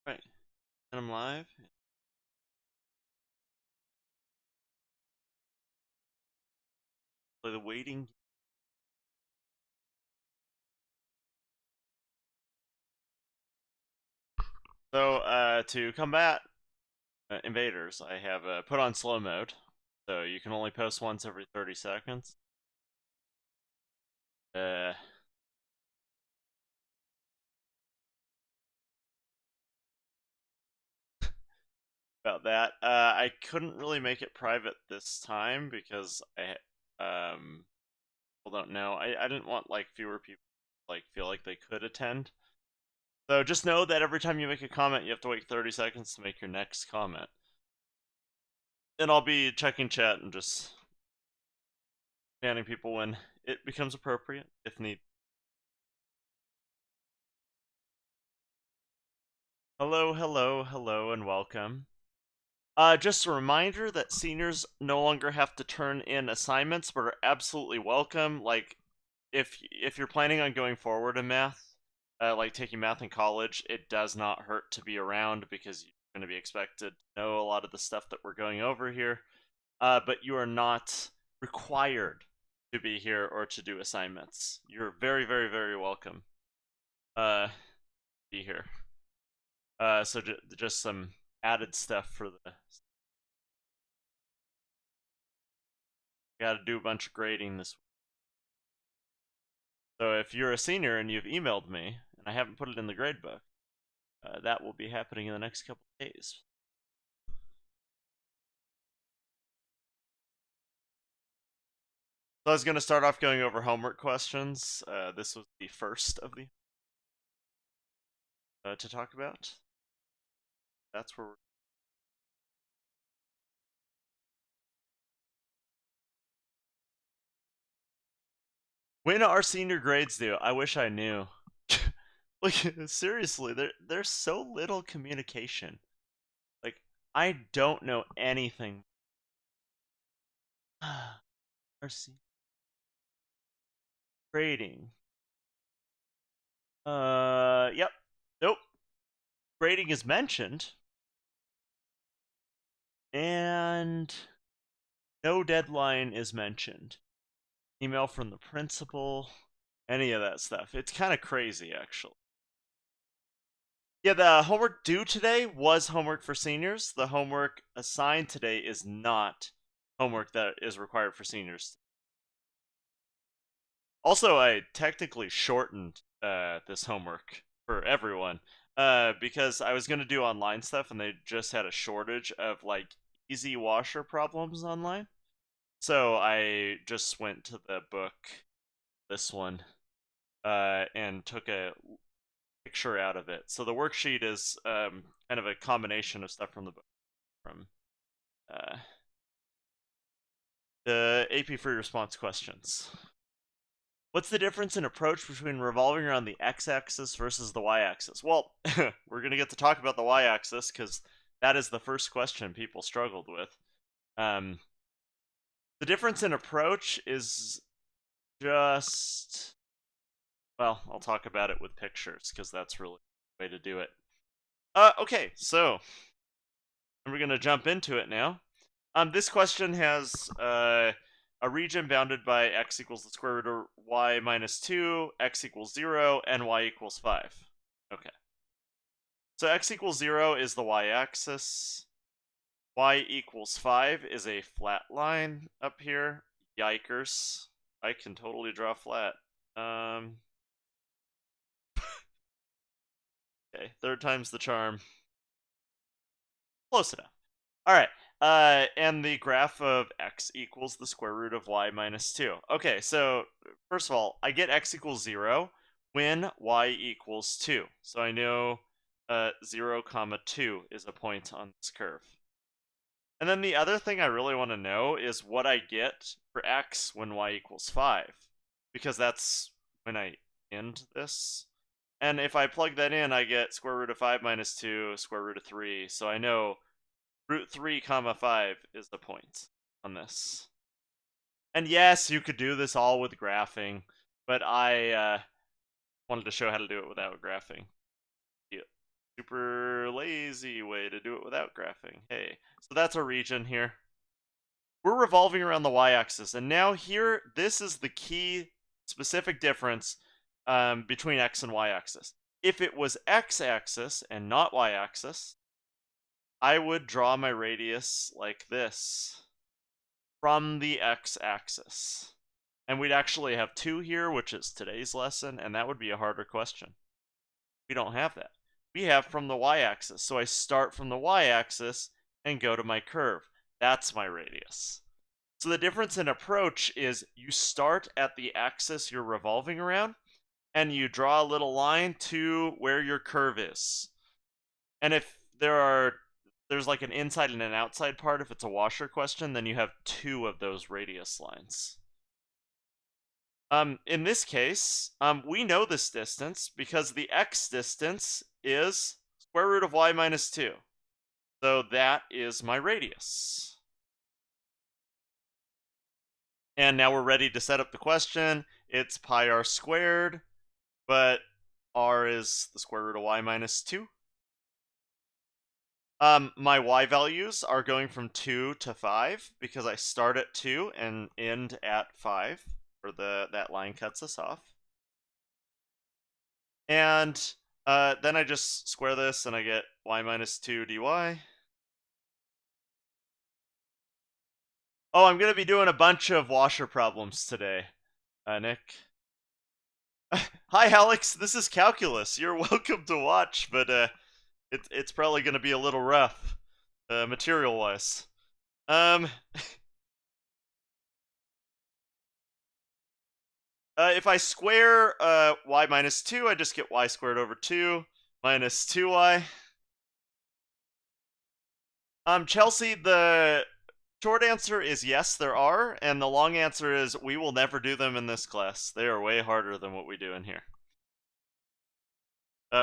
Right, and I'm live. Play the waiting. So, to combat invaders, I have put on slow mode, so you can only post once every 30 seconds. Uh, about that, I couldn't really make it private this time because people don't know. I didn't want like fewer people feel like they could attend. So just know that every time you make a comment, you have to wait 30 seconds to make your next comment. And I'll be checking chat and just banning people when it becomes appropriate, if need. Hello, hello, hello, and welcome. Just a reminder that seniors no longer have to turn in assignments, but are absolutely welcome. Like, if you're planning on going forward in math, like taking math in college, it does not hurt to be around because you're going to be expected to know a lot of the stuff that we're going over here. But you are not required to be here or to do assignments. You're very, very, very welcome. Be here. So just some added stuff for the. Got to do a bunch of grading this week. So if you're a senior and you've emailed me and I haven't put it in the grade book, that will be happening in the next couple of days. So I was going to start off going over homework questions. This was the first of the to talk about. That's where we're. When are senior grades due? I wish I knew. Like seriously, there's so little communication. Like I don't know anything. Mercy. Grading. Yep. Nope. Grading is mentioned, and no deadline is mentioned. Email from the principal, any of that stuff. It's kind of crazy, actually. Yeah, the homework due today was homework for seniors. The homework assigned today is not homework that is required for seniors. Also, I technically shortened this homework for everyone because I was going to do online stuff and they just had a shortage of like easy washer problems online. So I just went to the book, this one, and took a picture out of it. So the worksheet is kind of a combination of stuff from the book, from uh, the AP free response questions. What's the difference in approach between revolving around the x-axis versus the y-axis? Well, we're going to get to talk about the y-axis because that is the first question people struggled with. The difference in approach is just, well, I'll talk about it with pictures because that's really the way to do it. Okay, so we're going to jump into it now. This question has a region bounded by x equals the square root of y minus 2, x equals 0, and y equals 5. Okay. So x equals 0 is the y-axis. Y equals 5 is a flat line up here. Yikers. I can totally draw flat. Okay, third time's the charm. Close enough. Alright, and the graph of x equals the square root of y minus 2. Okay, so first of all, I get x equals 0 when y equals 2. So I know 0, comma 2 is a point on this curve. And then the other thing I really want to know is what I get for x when y equals 5. Because that's when I end this. And if I plug that in, I get square root of 5 minus 2, square root of 3. So I know root 3 comma 5 is the point on this. And yes, you could do this all with graphing, but I wanted to show how to do it without graphing. Super lazy way to do it without graphing. Hey, so that's our region here. We're revolving around the y-axis, and now here, this is the key specific difference between x and y-axis. If it was x-axis and not y-axis, I would draw my radius like this from the x-axis. And we'd actually have 2 here, which is today's lesson, and that would be a harder question. We don't have that. We have from the y-axis. So I start from the y-axis and go to my curve. That's my radius. So the difference in approach is you start at the axis you're revolving around, and you draw a little line to where your curve is. And if there's like an inside and an outside part, if it's a washer question, then you have 2 of those radius lines. In this case, we know this distance because the x distance is square root of y minus 2. So that is my radius. And now we're ready to set up the question. It's pi r squared, but r is the square root of y minus 2. My y values are going from 2 to 5 because I start at 2 and end at 5. That line cuts us off. And then I just square this and I get y minus 2 dy. Oh, I'm going to be doing a bunch of washer problems today, Nick. Hi, Alex. This is calculus. You're welcome to watch, but it's probably going to be a little rough, material-wise. If I square y minus 2, I just get y squared over 2 minus 2y. Chelsea, the short answer is yes, there are, and the long answer is we will never do them in this class. They are way harder than what we do in here.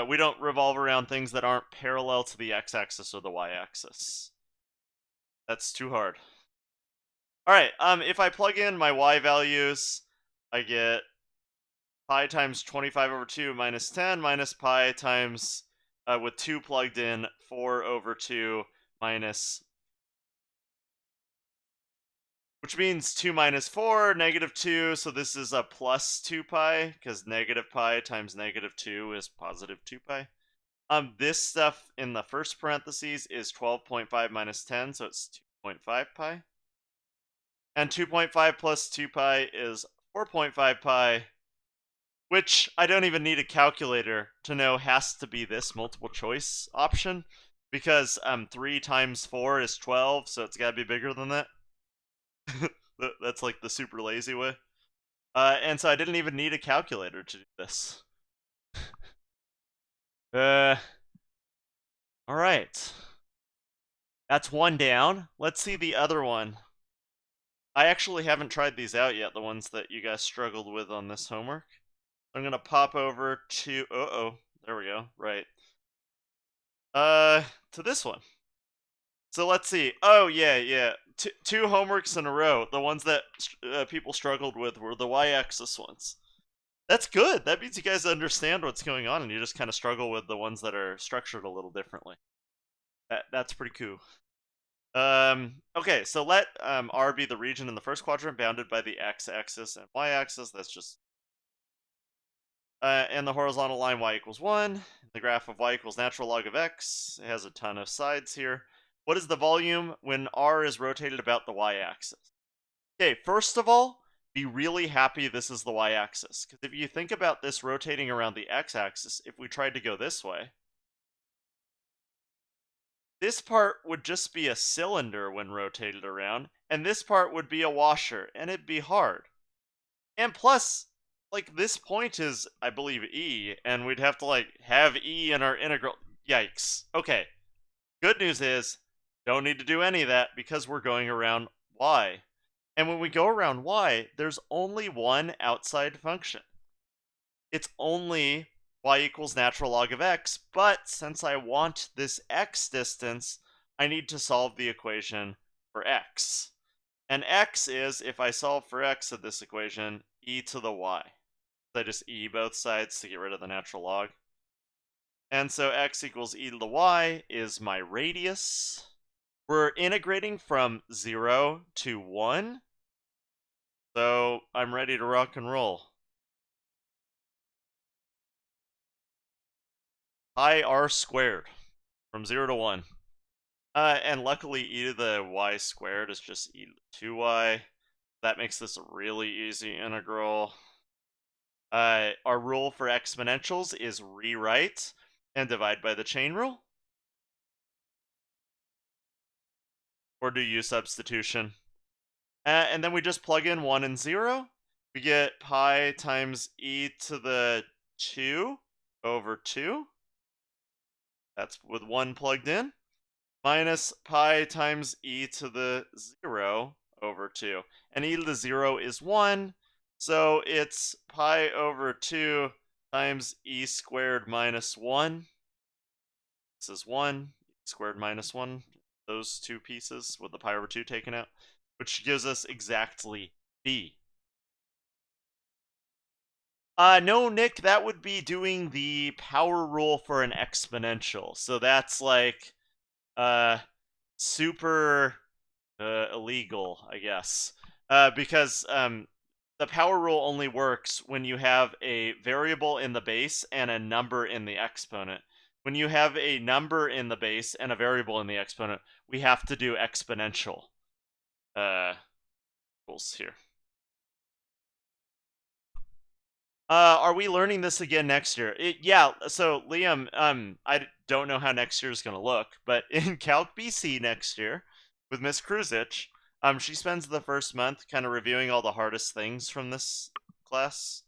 We don't revolve around things that aren't parallel to the x-axis or the y-axis. That's too hard. Alright, if I plug in my y values, I get pi times 25 over 2 minus 10 minus pi times, with 2 plugged in, 4 over 2 minus, which means 2 minus 4, negative 2, so this is a plus 2 pi, because negative pi times negative 2 is positive 2 pi. This stuff in the first parentheses is 12.5 minus 10, so it's 2.5 pi. And 2.5 plus 2 pi is 4.5 pi, which I don't even need a calculator to know has to be this multiple choice option, because 3 times 4 is 12, so it's got to be bigger than that. That's like the super lazy way. And so I didn't even need a calculator to do this. Alright. That's one down. Let's see the other one. I actually haven't tried these out yet, the ones that you guys struggled with on this homework. I'm gonna pop over to, there we go, right. To this one. So let's see. Oh, yeah. Two homeworks in a row. The ones that people struggled with were the y-axis ones. That's good. That means you guys understand what's going on, and you just kind of struggle with the ones that are structured a little differently. That's pretty cool. Okay, so let R be the region in the first quadrant bounded by the x-axis and y-axis. That's just... and the horizontal line y equals 1. The graph of y equals natural log of x. It has a ton of sides here. What is the volume when R is rotated about the y-axis? Okay, first of all, be really happy this is the y-axis. Because if you think about this rotating around the x-axis, if we tried to go this way, this part would just be a cylinder when rotated around, and this part would be a washer, and it'd be hard. And plus, like, this point is, I believe, E, and we'd have to, like, have E in our integral. Yikes. Okay. Good news is, don't need to do any of that because we're going around y. And when we go around y, there's only one outside function. It's only y equals natural log of x, but since I want this x distance, I need to solve the equation for x. And x is, if I solve for x of this equation, e to the y. So I just e both sides to get rid of the natural log. And so x equals e to the y is my radius. We're integrating from 0 to 1. So I'm ready to rock and roll. Pi r squared from 0 to 1. And luckily e to the y squared is just e to the 2y. That makes this a really easy integral. Our rule for exponentials is rewrite and divide by the chain rule. Or do u substitution. And then we just plug in 1 and 0. We get pi times e to the 2 over 2. That's with 1 plugged in. Minus pi times e to the 0 over 2. And e to the 0 is 1. So it's pi over 2 times e squared minus 1. This is 1. E squared minus 1. Those two pieces with the pi over 2 taken out. Which gives us exactly b. No, Nick, that would be doing the power rule for an exponential. So that's like super illegal, I guess. Because the power rule only works when you have a variable in the base and a number in the exponent. When you have a number in the base and a variable in the exponent, we have to do exponential rules here. Are we learning this again next year? Yeah, so Liam, I don't know how next year is going to look, but in Calc BC next year with Miss Kruzich, she spends the first month kind of reviewing all the hardest things from this class.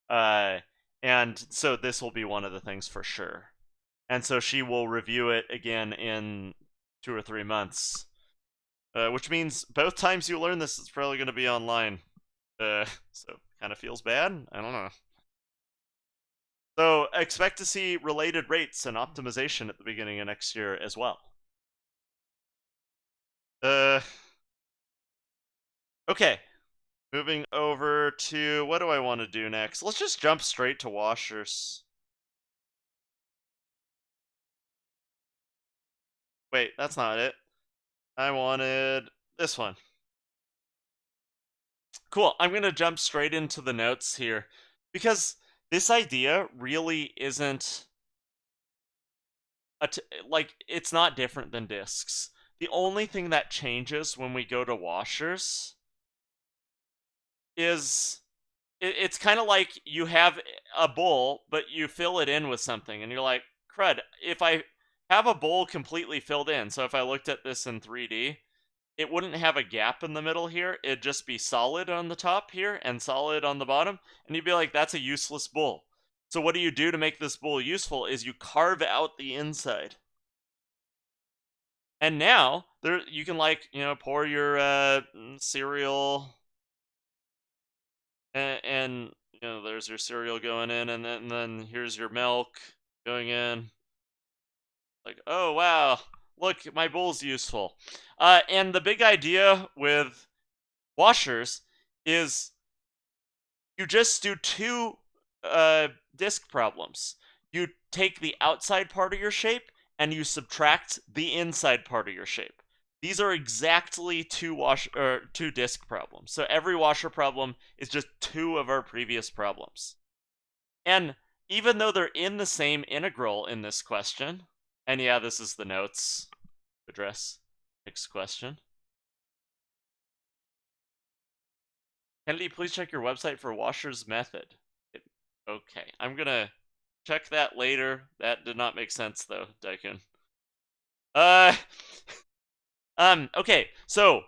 And so this will be one of the things for sure. And so she will review it again in 2 or 3 months. Which means both times you learn this, it's probably going to be online. So kind of feels bad. I don't know. So expect to see related rates and optimization at the beginning of next year as well. Okay. Moving over to, what do I want to do next? Let's just jump straight to washers. Wait, that's not it. I wanted this one. Cool. I'm going to jump straight into the notes here because this idea really isn't like, it's not different than discs. The only thing that changes when we go to washers is it's kind of like you have a bowl, but you fill it in with something, and you're like, crud, if I have a bowl completely filled in, so if I looked at this in 3D, it wouldn't have a gap in the middle here. It'd just be solid on the top here and solid on the bottom, and you'd be like, that's a useless bowl. So what do you do to make this bowl useful is you carve out the inside. And now there you can, like, pour your cereal, and there's your cereal going in, and then here's your milk going in. Like, oh wow, look, my bowl's useful. And the big idea with washers is you just do two disk problems. You take the outside part of your shape and you subtract the inside part of your shape. These are exactly two disk problems. So every washer problem is just two of our previous problems. And even though they're in the same integral in this question, and yeah, this is the notes address. Next question. Kennedy, please check your website for washer's method. Okay, I'm gonna check that later. That did not make sense though, Daikun. Okay, so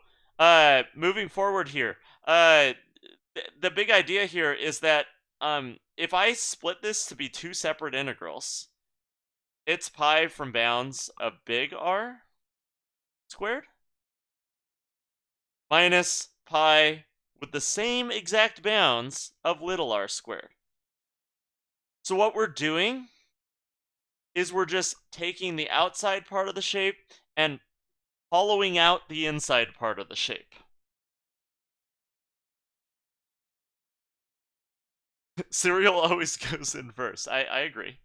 moving forward here, the big idea here is that if I split this to be two separate integrals, it's pi from bounds of big R squared minus pi with the same exact bounds of little r squared. So what we're doing is we're just taking the outside part of the shape and hollowing out the inside part of the shape. Cereal always goes in first. I agree.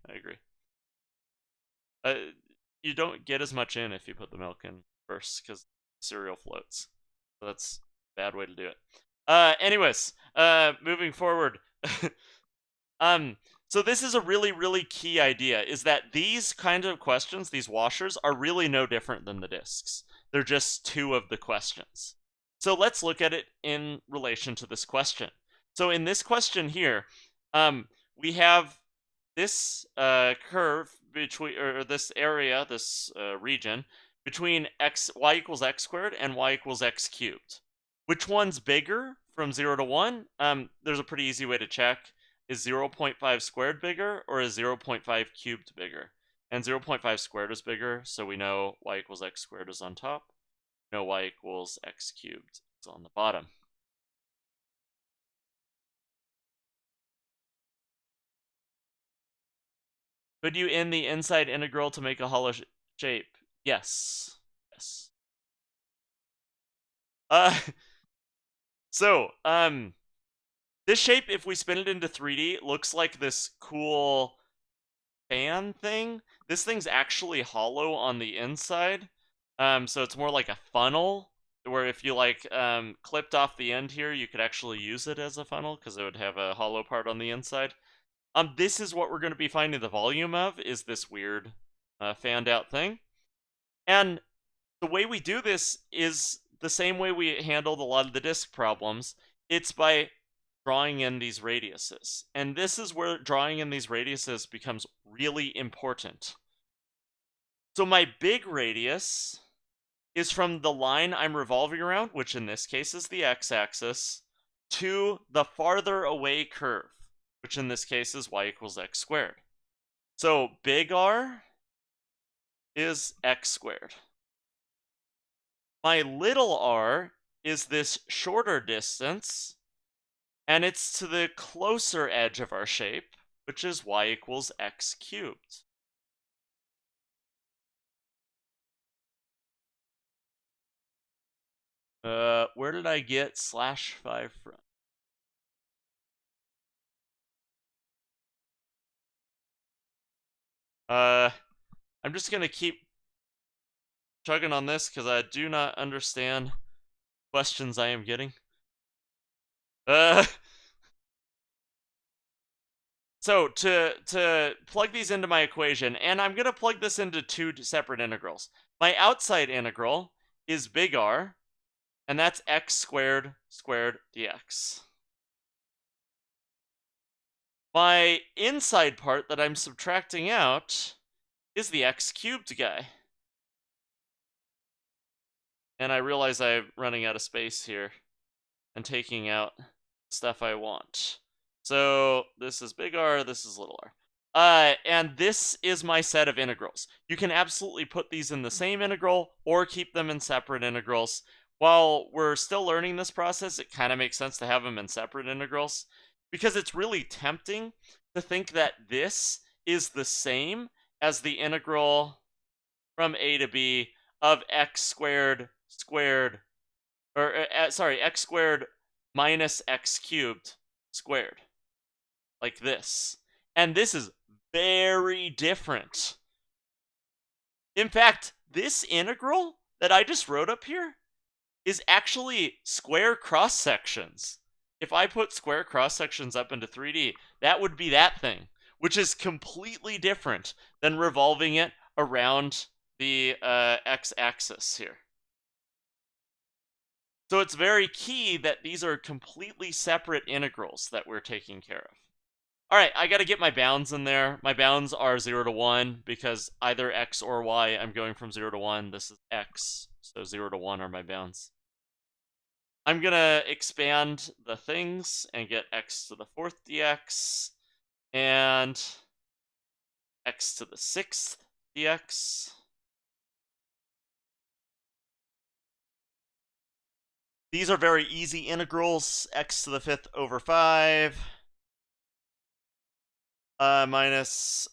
you don't get as much in if you put the milk in first, because cereal floats. So that's a bad way to do it. Anyways, moving forward. So this is a really, really key idea, is that these kind of questions, these washers, are really no different than the discs. They're just two of the questions. So let's look at it in relation to this question. So in this question here, we have this curve between, or this area, this region, between y equals x squared and y equals x cubed. Which one's bigger from 0 to 1? There's a pretty easy way to check. Is 0.5 squared bigger, or is 0.5 cubed bigger? And 0.5 squared is bigger, so we know y equals x squared is on top. We know y equals x cubed is on the bottom. Could you end the inside integral to make a hollow shape? Yes. Yes. So, this shape, if we spin it into 3D, looks like this cool fan thing. This thing's actually hollow on the inside. So it's more like a funnel, where if you like clipped off the end here, you could actually use it as a funnel because it would have a hollow part on the inside. This is what we're going to be finding the volume of, is this weird fanned out thing. And the way we do this is the same way we handled a lot of the disk problems. It's by drawing in these radiuses. And this is where drawing in these radiuses becomes really important. So my big radius is from the line I'm revolving around, which in this case is the x-axis, to the farther away curve, which in this case is y equals x squared. So big R is x squared. My little r is this shorter distance, and it's to the closer edge of our shape, which is y equals x cubed. Where did I get /5 from? I'm just gonna keep chugging on this because I do not understand questions I am getting. So to plug these into my equation, and I'm gonna plug this into two separate integrals. My outside integral is big R, and that's x squared dx. My inside part that I'm subtracting out is the x cubed guy. And I realize I'm running out of space here and taking out stuff I want. So this is big R, this is little r. And this is my set of integrals. You can absolutely put these in the same integral or keep them in separate integrals. While we're still learning this process, it kind of makes sense to have them in separate integrals because it's really tempting to think that this is the same as the integral from a to b of x squared x squared minus x cubed squared, like this. And this is very different. In fact, this integral that I just wrote up here is actually square cross sections. If I put square cross sections up into 3D, that would be that thing, which is completely different than revolving it around the x-axis here. So it's very key that these are completely separate integrals that we're taking care of. All right, I got to get my bounds in there. My bounds are 0 to 1 because either x or y, I'm going from 0 to 1. This is x, so 0 to 1 are my bounds. I'm going to expand the things and get x to the 4th dx and x to the 6th dx. These are very easy integrals. X to the 5th over 5 minus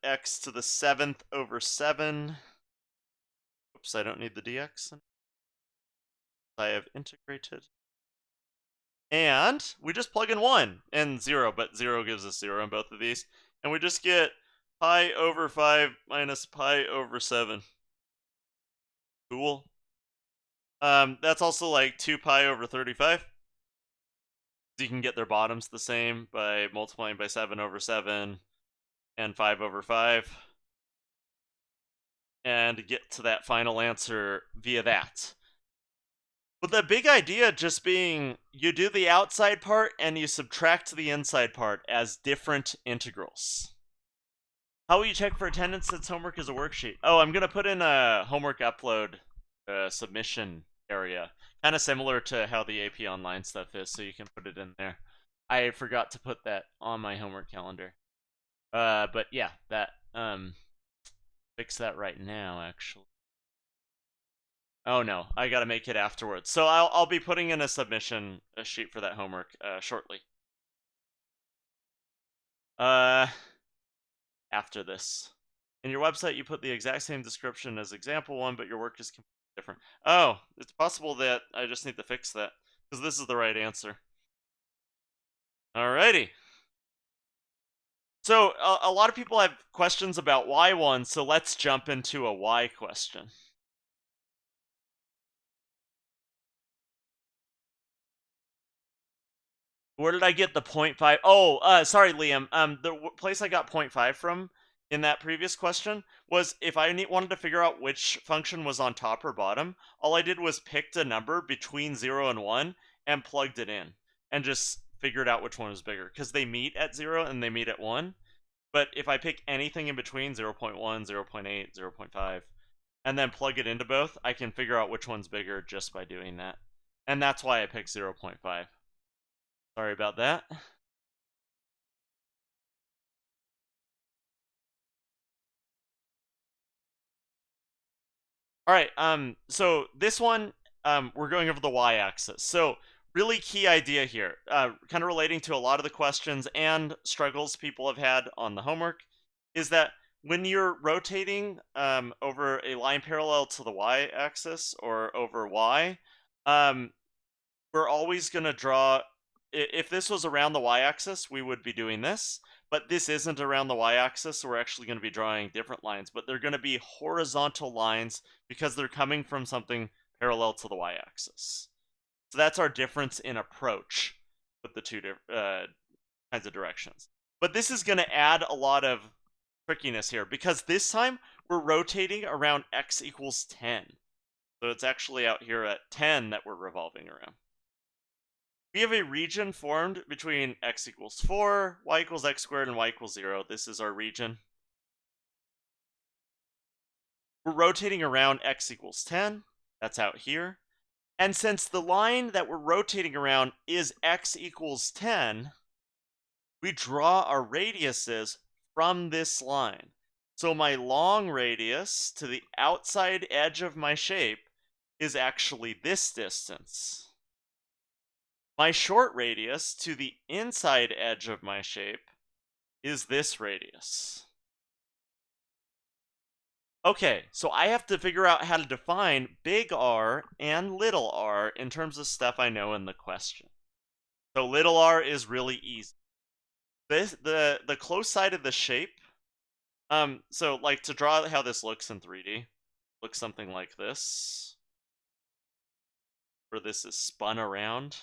x to the 7th over 7. Oops, I don't need the dx. I have integrated. And we just plug in 1 and 0, but 0 gives us 0 in both of these. And we just get pi over 5 minus pi over 7. Cool. That's also like 2 pi over 35. So you can get their bottoms the same by multiplying by 7 over 7 and 5 over 5. And get to that final answer via that. But the big idea just being you do the outside part and you subtract the inside part as different integrals. How will you check for attendance since homework is a worksheet? Oh, I'm going to put in a homework upload submission area. Kind of similar to how the AP Online stuff is, so you can put it in there. I forgot to put that on my homework calendar. But yeah, that fix that right now, actually. Oh no, I gotta make it afterwards. So I'll be putting in a submission sheet for that homework shortly. After this. In your website, you put the exact same description as example 1, but your work is completely different. Oh, it's possible that I just need to fix that, because this is the right answer. Alrighty. So, a lot of people have questions about y1, so let's jump into a y question. Where did I get the 0.5? Oh, sorry, Liam. The place I got 0.5 from in that previous question was if I wanted to figure out which function was on top or bottom, all I did was picked a number between 0 and 1 and plugged it in and just figured out which one was bigger, because they meet at 0 and they meet at 1. But if I pick anything in between 0.1, 0.8, 0.5, and then plug it into both, I can figure out which one's bigger just by doing that. And that's why I picked 0.5. Sorry about that. All right, so this one, we're going over the y-axis. So really key idea here, kind of relating to a lot of the questions and struggles people have had on the homework, is that when you're rotating over a line parallel to the y-axis or over y, we're always going to draw, if this was around the y-axis, we would be doing this, but this isn't around the y-axis, so we're actually going to be drawing different lines, but they're going to be horizontal lines because they're coming from something parallel to the y-axis. So that's our difference in approach with the two kinds of directions. But this is going to add a lot of trickiness here, because this time we're rotating around x equals 10. So it's actually out here at 10 that we're revolving around. We have a region formed between x equals 4, y equals x squared, and y equals 0. This is our region. We're rotating around x equals 10. That's out here. And since the line that we're rotating around is x equals 10, we draw our radiuses from this line. So my long radius to the outside edge of my shape is actually this distance. My short radius to the inside edge of my shape is this radius. Okay, so I have to figure out how to define big R and little r in terms of stuff I know in the question. So little r is really easy. The close side of the shape, so like to draw how this looks in 3D, looks something like this, where this is spun around.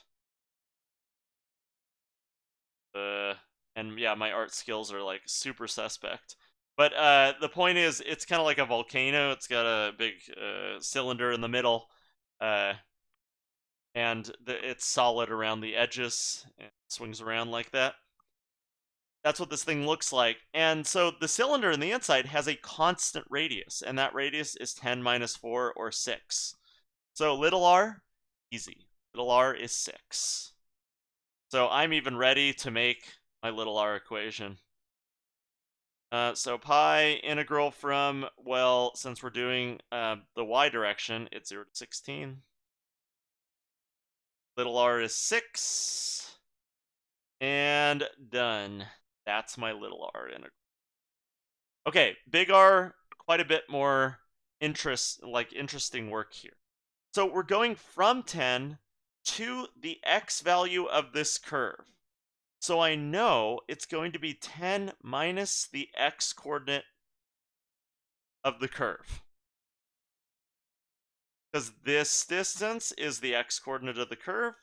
And yeah, my art skills are like super suspect. But the point is, it's kind of like a volcano. It's got a big cylinder in the middle, and it's solid around the edges. And swings around like that. That's what this thing looks like. And so the cylinder in the inside has a constant radius, and that radius is 10 minus 4 or 6. So little r, easy. Little r is 6. So I'm even ready to make my little r equation. So pi integral from, well, since we're doing the y direction, it's 0 to 16. Little r is 6. And done. That's my little r integral. Okay, big R, quite a bit more interesting work here. So we're going from 10 to the x value of this curve. So I know it's going to be 10 minus the x coordinate of the curve. Because this distance is the x coordinate of the curve,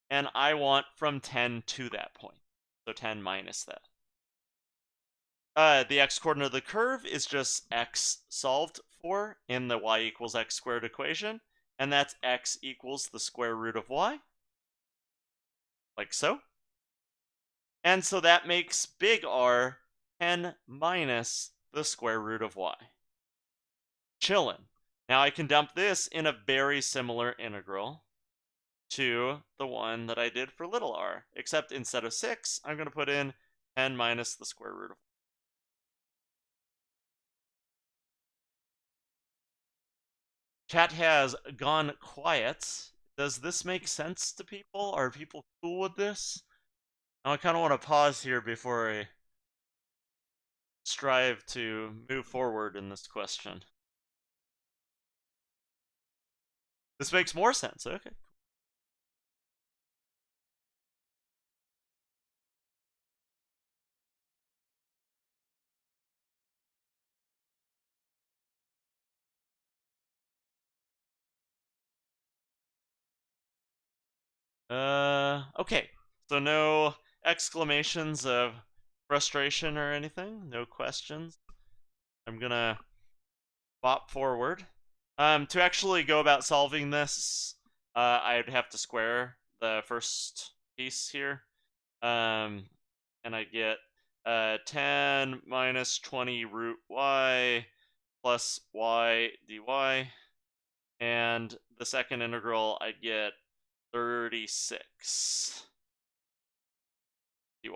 and I want from 10 to that point. So 10 minus that. The x coordinate of the curve is just x solved for in the y equals x squared equation, and that's x equals the square root of y, like so. And so that makes big R 10 minus the square root of y. Chillin'. Now I can dump this in a very similar integral to the one that I did for little r, except instead of 6, I'm going to put in 10 minus the square root of. Chat has gone quiet. Does this make sense to people? Are people cool with this? Now I kind of want to pause here before I strive to move forward in this question. This makes more sense. Okay. Okay. So no exclamations of frustration or anything? No questions? I'm gonna bop forward. To actually go about solving this, I'd have to square the first piece here. And I get 10 minus 20 root y plus y dy. And the second integral, I'd get 36 dy.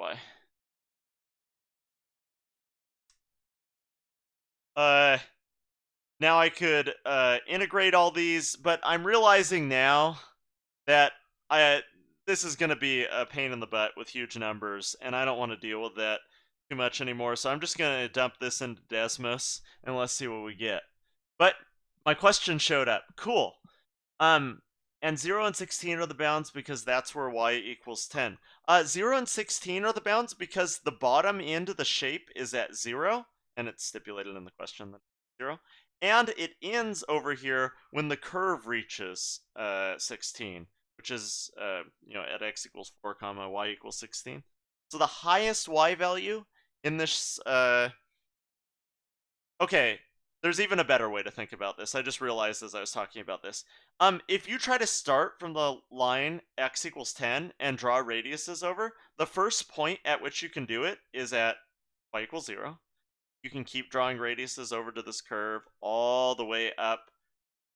Now I could integrate all these, but I'm realizing now that this is going to be a pain in the butt with huge numbers, and I don't want to deal with that too much anymore. So I'm just going to dump this into Desmos, and let's see what we get. But my question showed up. Cool. And 0 and 16 are the bounds because that's where y equals 10. 0 and 16 are the bounds because the bottom end of the shape is at 0, and it's stipulated in the question that 0. And it ends over here when the curve reaches 16, which is at x equals 4 comma y equals 16. So the highest y value in this okay, there's even a better way to think about this. I just realized as I was talking about this. If you try to start from the line x equals 10 and draw radiuses over, the first point at which you can do it is at y equals 0. You can keep drawing radiuses over to this curve all the way up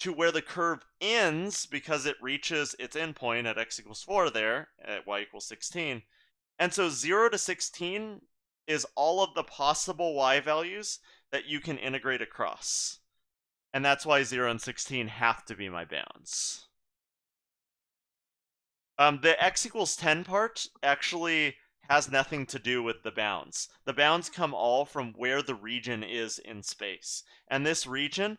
to where the curve ends because it reaches its endpoint at x equals 4 there at y equals 16. And so 0 to 16 is all of the possible y values that you can integrate across. And that's why 0 and 16 have to be my bounds. The x equals 10 part actually has nothing to do with the bounds. The bounds come all from where the region is in space. And this region,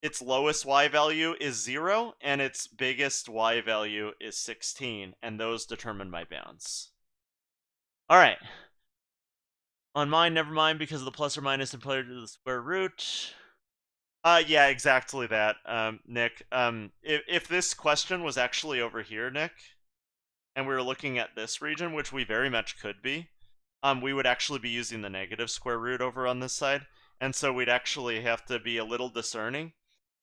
its lowest y value is 0, and its biggest y value is 16, and those determine my bounds. All right. On mine, never mind, because of the plus or minus implied to the square root. Yeah, exactly that, Nick. If this question was actually over here, Nick, and we were looking at this region, which we very much could be, we would actually be using the negative square root over on this side, and so we'd actually have to be a little discerning.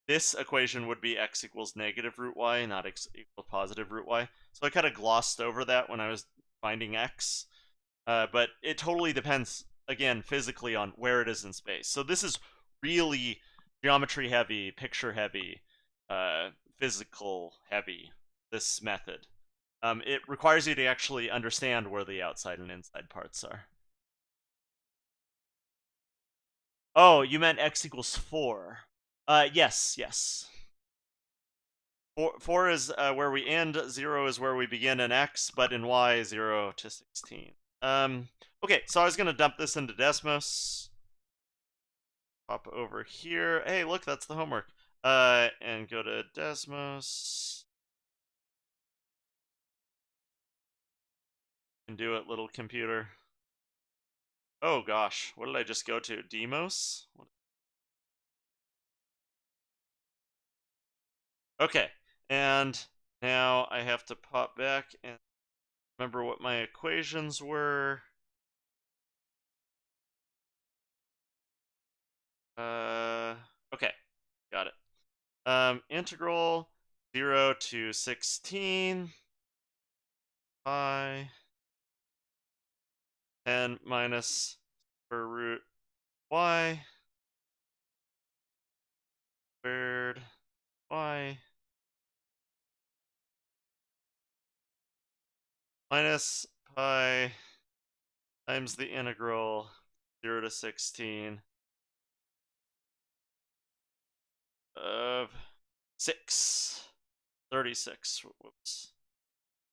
This equation would be x equals negative root y, not x equals positive root y. So I kind of glossed over that when I was finding x, but it totally depends, again, physically on where it is in space. So this is really geometry heavy, picture heavy, physical heavy, this method. It requires you to actually understand where the outside and inside parts are. Oh, you meant x equals 4. Yes. 4 is where we end, 0 is where we begin in x, but in y, 0 to 16. Okay, so I was going to dump this into Desmos. Pop over here. Hey, look, that's the homework. And go to Desmos. can do it, little computer. Oh gosh, what did I just go to? Demos? Okay, and now I have to pop back and remember what my equations were. Okay, got it. Integral 0 to 16 pi 10 minus square root y squared y minus pi times the integral 0 to 16 of 36. Whoops.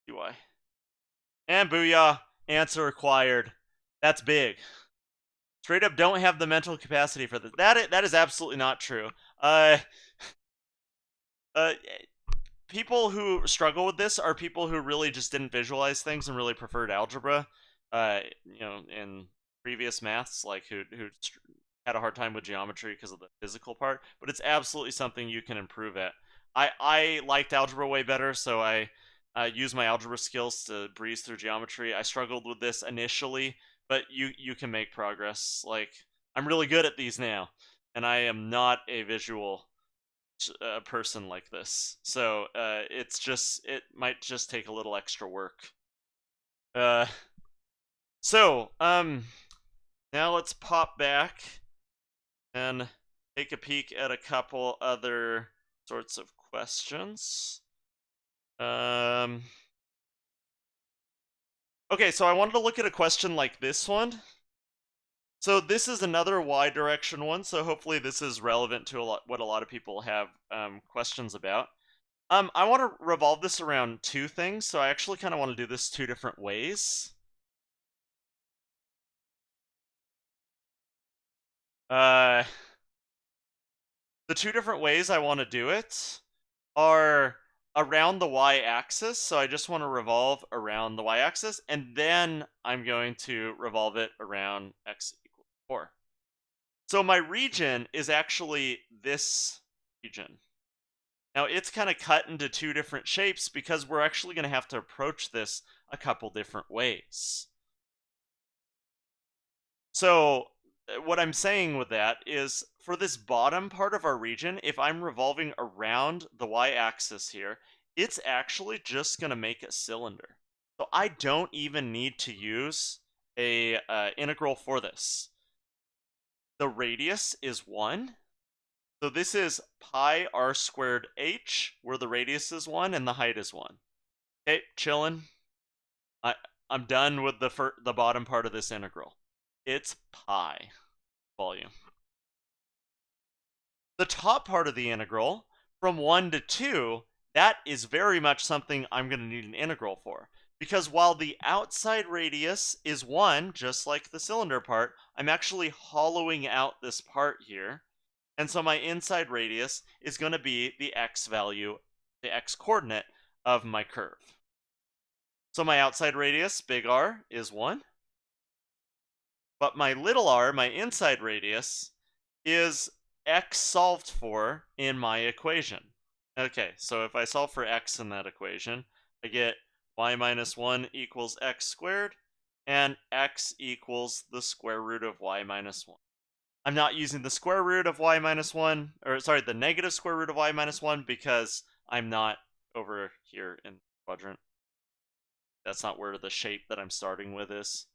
dy. And booyah, answer required. That's big. Straight up don't have the mental capacity for this. That is absolutely not true. People who struggle with this are people who really just didn't visualize things and really preferred algebra. In previous maths, like who had a hard time with geometry because of the physical part. But it's absolutely something you can improve at. I liked algebra way better, so I used my algebra skills to breeze through geometry. I struggled with this initially, but you can make progress. Like, I'm really good at these now, and I am not a visual person like this, so it might just take a little extra work. So now let's pop back and take a peek at a couple other sorts of questions. Okay, so I wanted to look at a question like this one. So this is another Y direction one, so hopefully this is relevant to what a lot of people have questions about. I want to revolve this around two things, so I actually kind of want to do this two different ways. The two different ways I want to do it are around the y-axis, so I just want to revolve around the y-axis, and then I'm going to revolve it around x equals 4. So my region is actually this region. Now it's kind of cut into two different shapes because we're actually going to have to approach this a couple different ways. So what I'm saying with that is, for this bottom part of our region, if I'm revolving around the y-axis here, it's actually just going to make a cylinder. So I don't even need to use a integral for this. The radius is 1. So this is pi r squared h, where the radius is 1 and the height is 1. Okay, chillin'. I'm done with the bottom part of this integral. It's pi volume. The top part of the integral, from 1 to 2, that is very much something I'm going to need an integral for. Because while the outside radius is 1, just like the cylinder part, I'm actually hollowing out this part here. And so my inside radius is going to be the x value, the x coordinate of my curve. So my outside radius, big R, is 1. But my little r, my inside radius, is x solved for in my equation. Okay, so if I solve for x in that equation, I get y minus 1 equals x squared, and x equals the square root of y minus 1. I'm not using the square root of y minus 1, or sorry, the negative square root of y minus 1, because I'm not over here in the quadrant. That's not where the shape that I'm starting with is.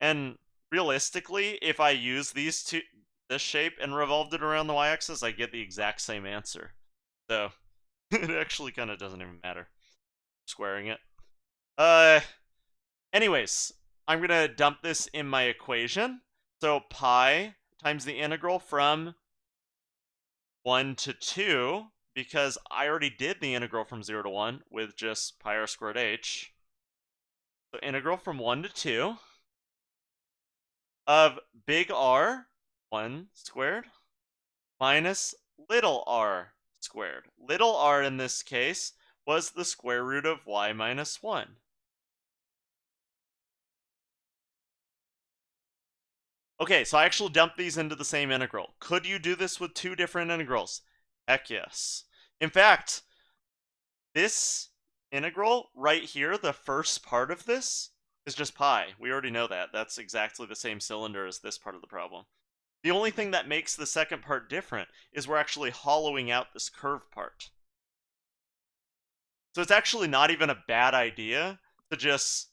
And realistically, if I use this shape and revolved it around the y-axis, I get the exact same answer. So it actually kind of doesn't even matter squaring it. Anyways, I'm gonna dump this in my equation. So pi times the integral from 1 to 2, because I already did the integral from 0 to 1 with just pi r squared h. So integral from 1 to 2 of big R, 1 squared, minus little r squared. Little r in this case was the square root of y minus 1. Okay, so I actually dumped these into the same integral. Could you do this with two different integrals? Heck yes. In fact, this integral right here, the first part of this, is just pi. We already know that. That's exactly the same cylinder as this part of the problem. The only thing that makes the second part different is we're actually hollowing out this curved part. So it's actually not even a bad idea to just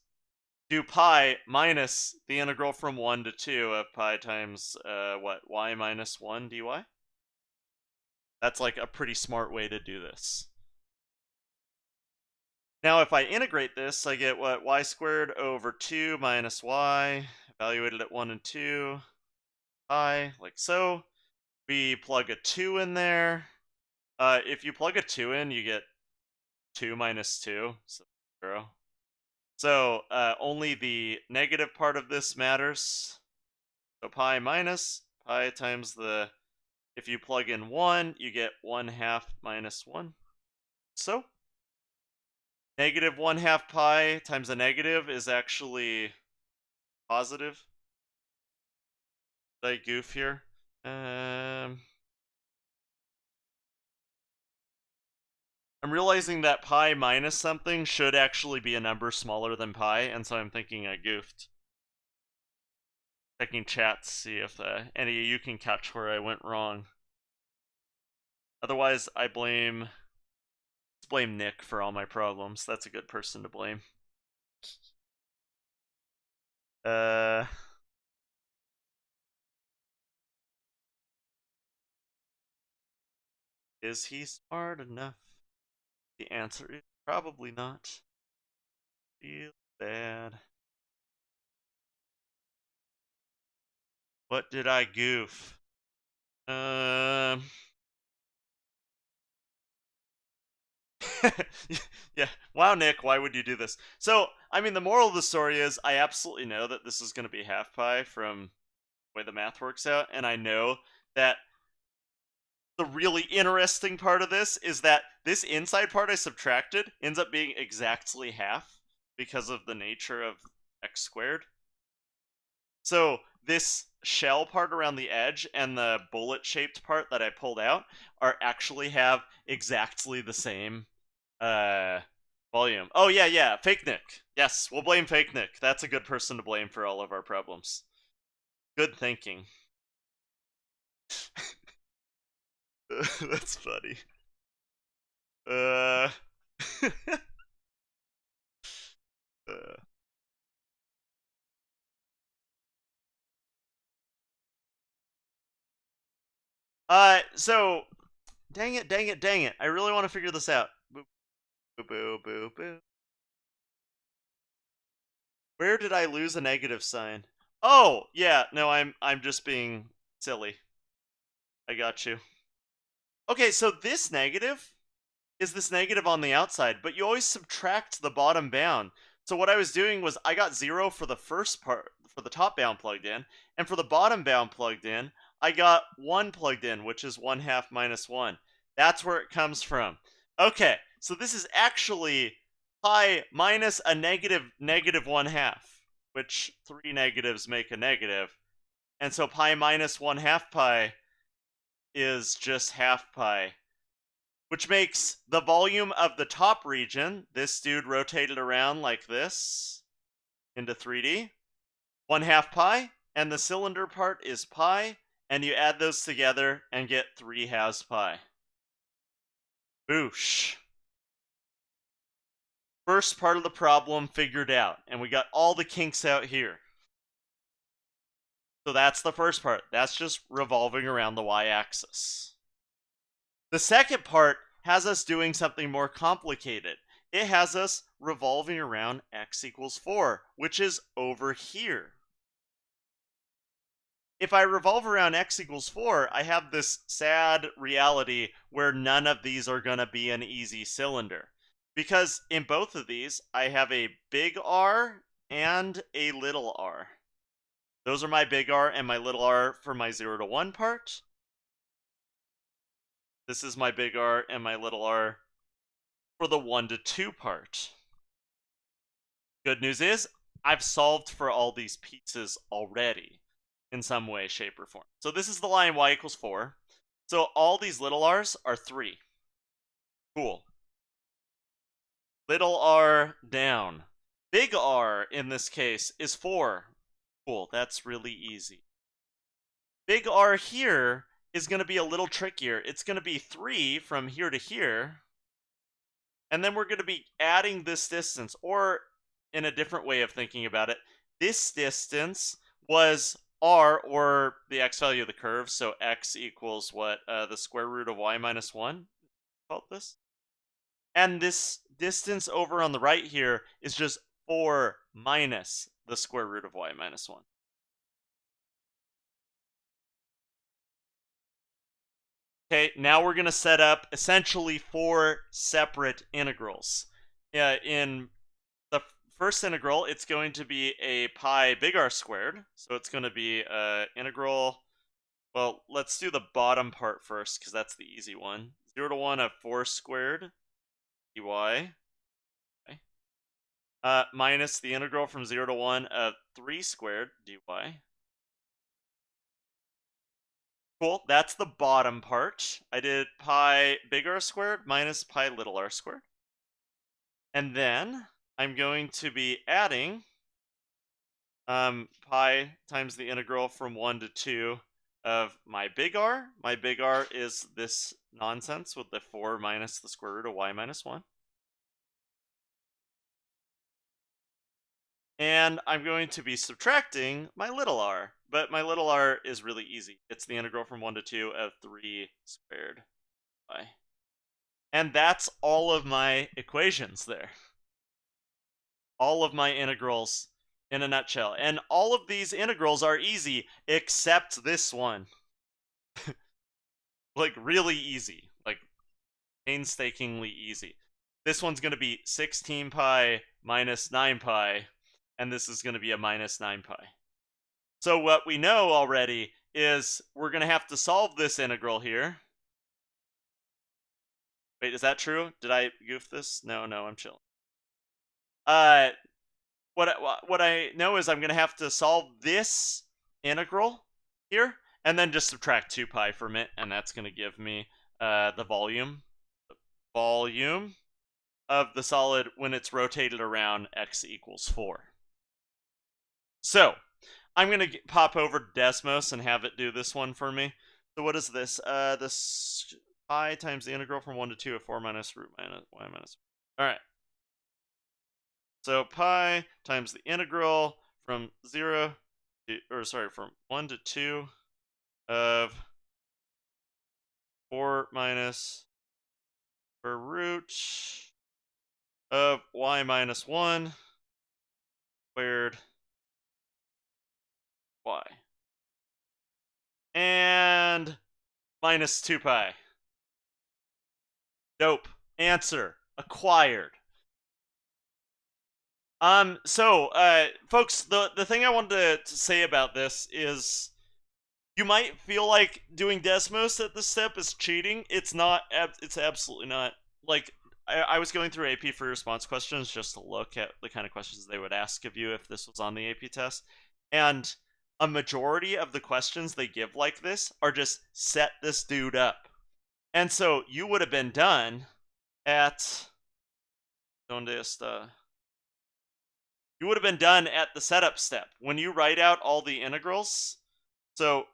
do pi minus the integral from 1 to 2 of pi times, y minus 1 dy? That's like a pretty smart way to do this. Now, if I integrate this, I get what? Y squared over 2 minus y, evaluated at 1 and 2, pi, like so. We plug a 2 in there. If you plug a 2 in, you get 2 minus 2, so 0. So only the negative part of this matters. So pi minus pi times the, if you plug in 1, you get 1/2 minus 1. So negative 1/2 pi times a negative is actually positive. Did I goof here? I'm realizing that pi minus something should actually be a number smaller than pi, and so I'm thinking I goofed. Checking chat to see if any of you can catch where I went wrong. Otherwise, I blame Nick for all my problems. That's a good person to blame. Is he smart enough? The answer is probably not. Feel bad. What did I goof? Yeah. Wow, Nick, why would you do this? So, I mean, the moral of the story is I absolutely know that this is going to be half pi from the way the math works out, and I know that the really interesting part of this is that this inside part I subtracted ends up being exactly half because of the nature of x squared. So this shell part around the edge and the bullet-shaped part that I pulled out are actually have exactly the same volume. Oh, yeah, Fake Nick. Yes, we'll blame Fake Nick. That's a good person to blame for all of our problems. Good thinking. That's funny. uh... So, dang it. I really want to figure this out. Boo, boo, boo, boo. Where did I lose a negative sign? Oh, yeah, no, I'm just being silly. I got you. Okay, so this negative is this negative on the outside, but you always subtract the bottom bound. So what I was doing was I got 0 for the first part, for the top bound plugged in, and for the bottom bound plugged in, I got 1 plugged in, which is 1/2 minus 1. That's where it comes from. Okay, so this is actually pi minus a negative 1/2, which 3 negatives make a negative. And so pi minus 1/2 pi is just half pi, which makes the volume of the top region, this dude rotated around like this into 3D, 1/2 pi, and the cylinder part is pi, and you add those together and get 3/2 pi. Boosh. First part of the problem figured out, and we got all the kinks out here. So that's the first part. That's just revolving around the y-axis. The second part has us doing something more complicated. It has us revolving around x equals 4, which is over here. If I revolve around x equals 4, I have this sad reality where none of these are going to be an easy cylinder. Because in both of these, I have a big R and a little r. Those are my big R and my little r for my 0 to 1 part. This is my big R and my little r for the 1 to 2 part. Good news is, I've solved for all these pieces already. in some way, shape, or form. So this is the line y equals 4. So all these little r's are 3. Cool. Little r down. Big R in this case is 4. Cool, that's really easy. Big R here is going to be a little trickier. It's going to be 3 from here to here. And then we're going to be adding this distance, or in a different way of thinking about it, this distance was r, or the x value of the curve, so x equals what? The square root of y minus 1? Called this? And this distance over on the right here is just 4 minus the square root of y minus 1. Okay, now we're going to set up essentially 4 separate integrals. In the first integral, it's going to be a pi big R squared. So it's going to be integral, well, let's do the bottom part first because that's the easy one. 0 to 1 of 4 squared dy. Okay. Minus the integral from 0 to 1 of 3 squared dy. Cool, that's the bottom part. I did pi big R squared minus pi little r squared. And then I'm going to be adding pi times the integral from 1 to 2 of my big R. My big R is this nonsense with the 4 minus the square root of y minus 1. And I'm going to be subtracting my little r, but my little r is really easy. It's the integral from 1 to 2 of 3 squared y. And that's all of my equations there. All of my integrals in a nutshell. And all of these integrals are easy, except this one. Like, really easy. Like, painstakingly easy. This one's going to be 16 pi minus 9 pi, and this is going to be a minus 9 pi. So what we know already is we're going to have to solve this integral here. Wait, is that true? Did I goof this? No, I'm chilling. What I know is I'm going to have to solve this integral here, and then just subtract 2 pi from it, and that's going to give me the volume of the solid when it's rotated around x equals 4. So I'm going to pop over to Desmos and have it do this one for me. So what is this? This pi times the integral from 1 to 2 of 4 minus root minus y minus. All right. So pi times the integral from 1 to 2 of 4 minus square root of y minus 1 squared y. And minus 2 pi. Dope. Answer acquired. Folks, the thing I wanted to say about this is you might feel like doing Desmos at this step is cheating. It's not. It's absolutely not. Like, I was going through AP free response questions just to look at the kind of questions they would ask of you if this was on the AP test. And a majority of the questions they give like this are just set this dude up. And so you would have been done at... You would have been done at the setup step. When you write out all the integrals, so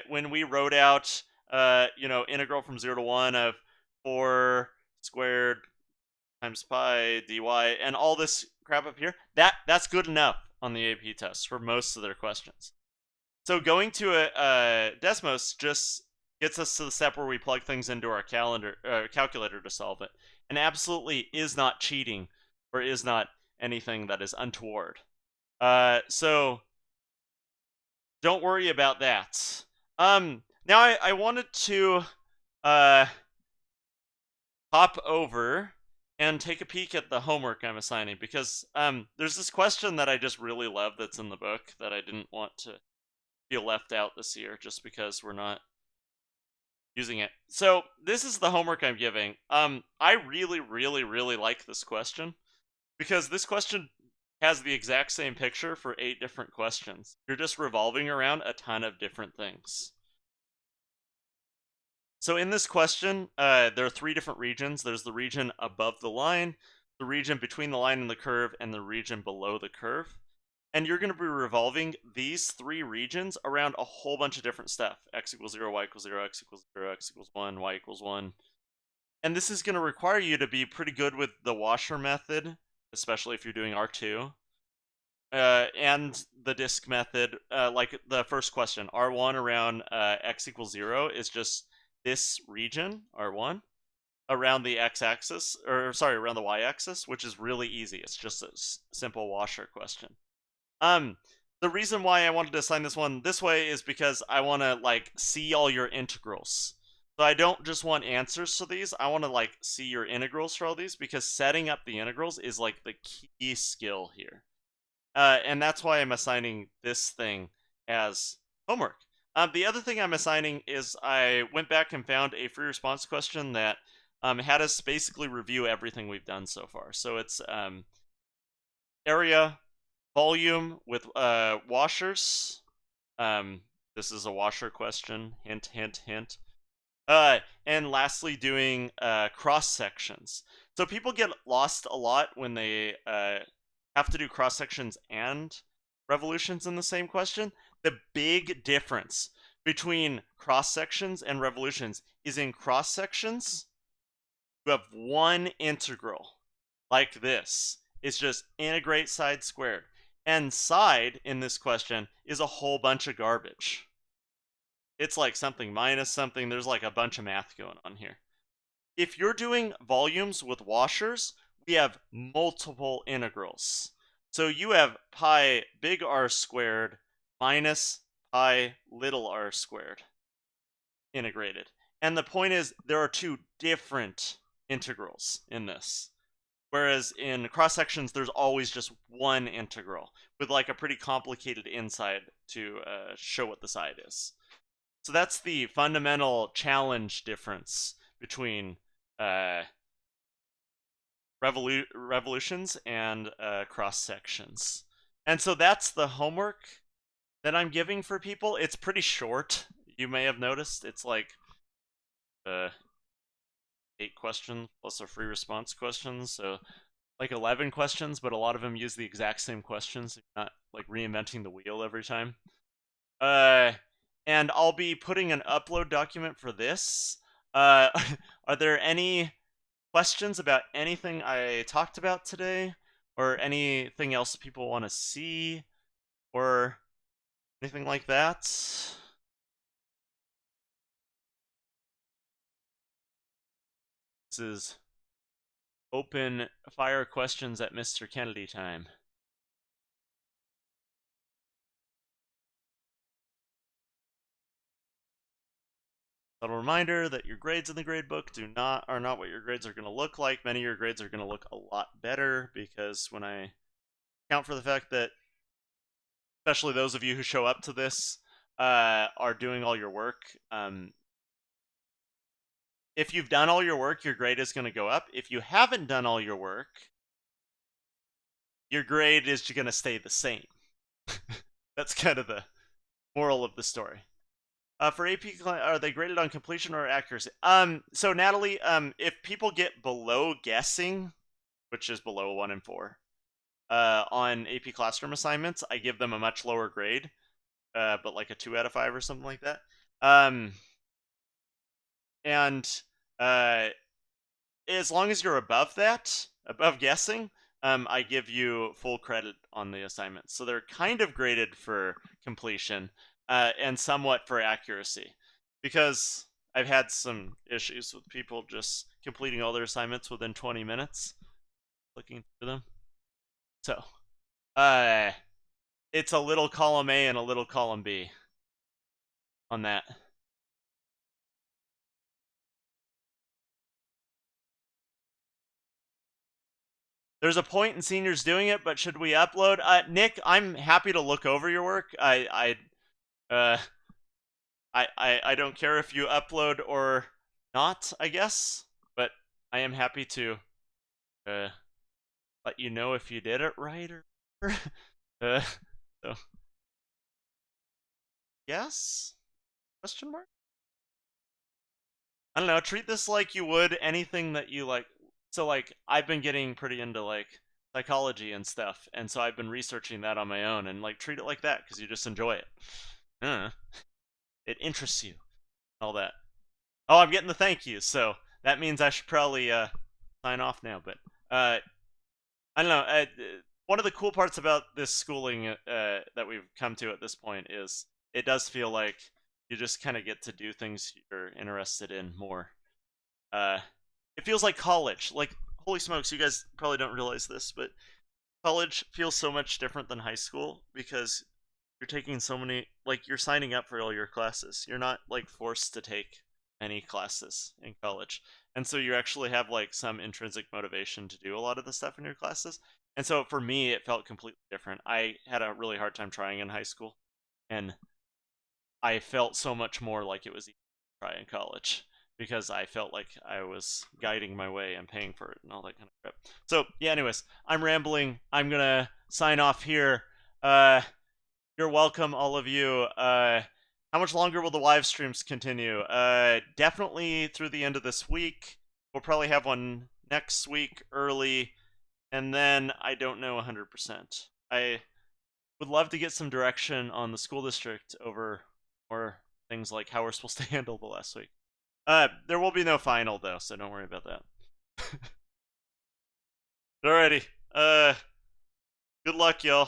when we wrote out, integral from 0 to 1 of 4 squared times pi dy, and all this crap up here, that's good enough on the AP test for most of their questions. So going to a Desmos just gets us to the step where we plug things into our calculator to solve it, and absolutely is not cheating or is not anything that is untoward. So don't worry about that. Now I wanted to hop over and take a peek at the homework I'm assigning, because there's this question that I just really love that's in the book that I didn't want to feel left out this year just because we're not using it. So this is the homework I'm giving. I really, really, really like this question, because this question has the exact same picture for 8 different questions. You're just revolving around a ton of different things. So in this question, there are 3 different regions. There's the region above the line, the region between the line and the curve, and the region below the curve. And you're going to be revolving these 3 regions around a whole bunch of different stuff. X equals 0, y equals 0, x equals 0, x equals 1, y equals 1. And this is going to require you to be pretty good with the washer method, especially if you're doing R2. And the disk method, like the first question, R1 around x equals 0 is just this region, R1, around the x-axis, or sorry, around the y-axis, which is really easy. It's just a simple washer question. The reason why I wanted to assign this one this way is because I want to, like, see all your integrals. So I don't just want answers to these, I want to, like, see your integrals for all these, because setting up the integrals is, like, the key skill here. And that's why I'm assigning this thing as homework. The other thing I'm assigning is I went back and found a free response question that had us basically review everything we've done so far. So it's area, volume with washers. This is a washer question. Hint, hint, hint. And lastly, doing cross sections. So people get lost a lot when they have to do cross sections and revolutions in the same question. The big difference between cross sections and revolutions is in cross sections, you have one integral like this. It's just integrate side squared. And side in this question is a whole bunch of garbage. It's like something minus something. There's like a bunch of math going on here. If you're doing volumes with washers, we have multiple integrals. So you have pi big R squared minus pi little r squared integrated. And the point is, there are 2 different integrals in this. Whereas in cross sections, there's always just one integral with like a pretty complicated inside to show what the side is. So that's the fundamental challenge difference between revolutions and cross sections. And so that's the homework that I'm giving for people. It's pretty short. You may have noticed it's like 8 questions plus a free response question. So like 11 questions, but a lot of them use the exact same questions, not like reinventing the wheel every time. And I'll be putting an upload document for this. Are there any questions about anything I talked about today, or anything else people want to see, or anything like that? This is open fire questions at Mr. Kennedy time. Subtle reminder that your grades in the gradebook are not what your grades are going to look like. Many of your grades are going to look a lot better, because when I account for the fact that, especially those of you who show up to this, are doing all your work, if you've done all your work, your grade is going to go up. If you haven't done all your work, your grade is going to stay the same. That's kind of the moral of the story. For AP, are they graded on completion or accuracy? So Natalie, if people get below guessing, which is below 1 and 4, on AP Classroom assignments, I give them a much lower grade, but like a 2 out of 5 or something like that. And as long as you're above that, above guessing, I give you full credit on the assignment. So they're kind of graded for completion, and somewhat for accuracy, because I've had some issues with people just completing all their assignments within 20 minutes, looking through them. So, it's a little column A and a little column B on that. There's a point in seniors doing it, but should we upload? Nick, I'm happy to look over your work. I don't care if you upload or not, I guess, but I am happy to let you know if you did it right or uh, so yes? Question mark? I don't know, treat this like you would anything that you like. So like I've been getting pretty into like psychology and stuff, and so I've been researching that on my own, and like treat it like that because you just enjoy it. Uh, it interests you, all that. Oh, I'm getting the thank yous, so that means I should probably sign off now. But I don't know. One of the cool parts about this schooling that we've come to at this point is it does feel like you just kind of get to do things you're interested in more. Uh, it feels like college. Like, holy smokes, you guys probably don't realize this, but college feels so much different than high school because you're taking so many, like, you're signing up for all your classes. You're not, like, forced to take any classes in college. And so you actually have, like, some intrinsic motivation to do a lot of the stuff in your classes. And so for me, it felt completely different. I had a really hard time trying in high school, and I felt so much more like it was easy to try in college because I felt like I was guiding my way and paying for it and all that kind of crap. So yeah, anyways, I'm rambling. I'm gonna sign off here. You're welcome, all of you. How much longer will the live streams continue? Definitely through the end of this week. We'll probably have one next week early, and then I don't know 100%. I would love to get some direction on the school district over or things like how we're supposed to handle the last week. There will be no final though, so don't worry about that. Alrighty. Good luck, y'all.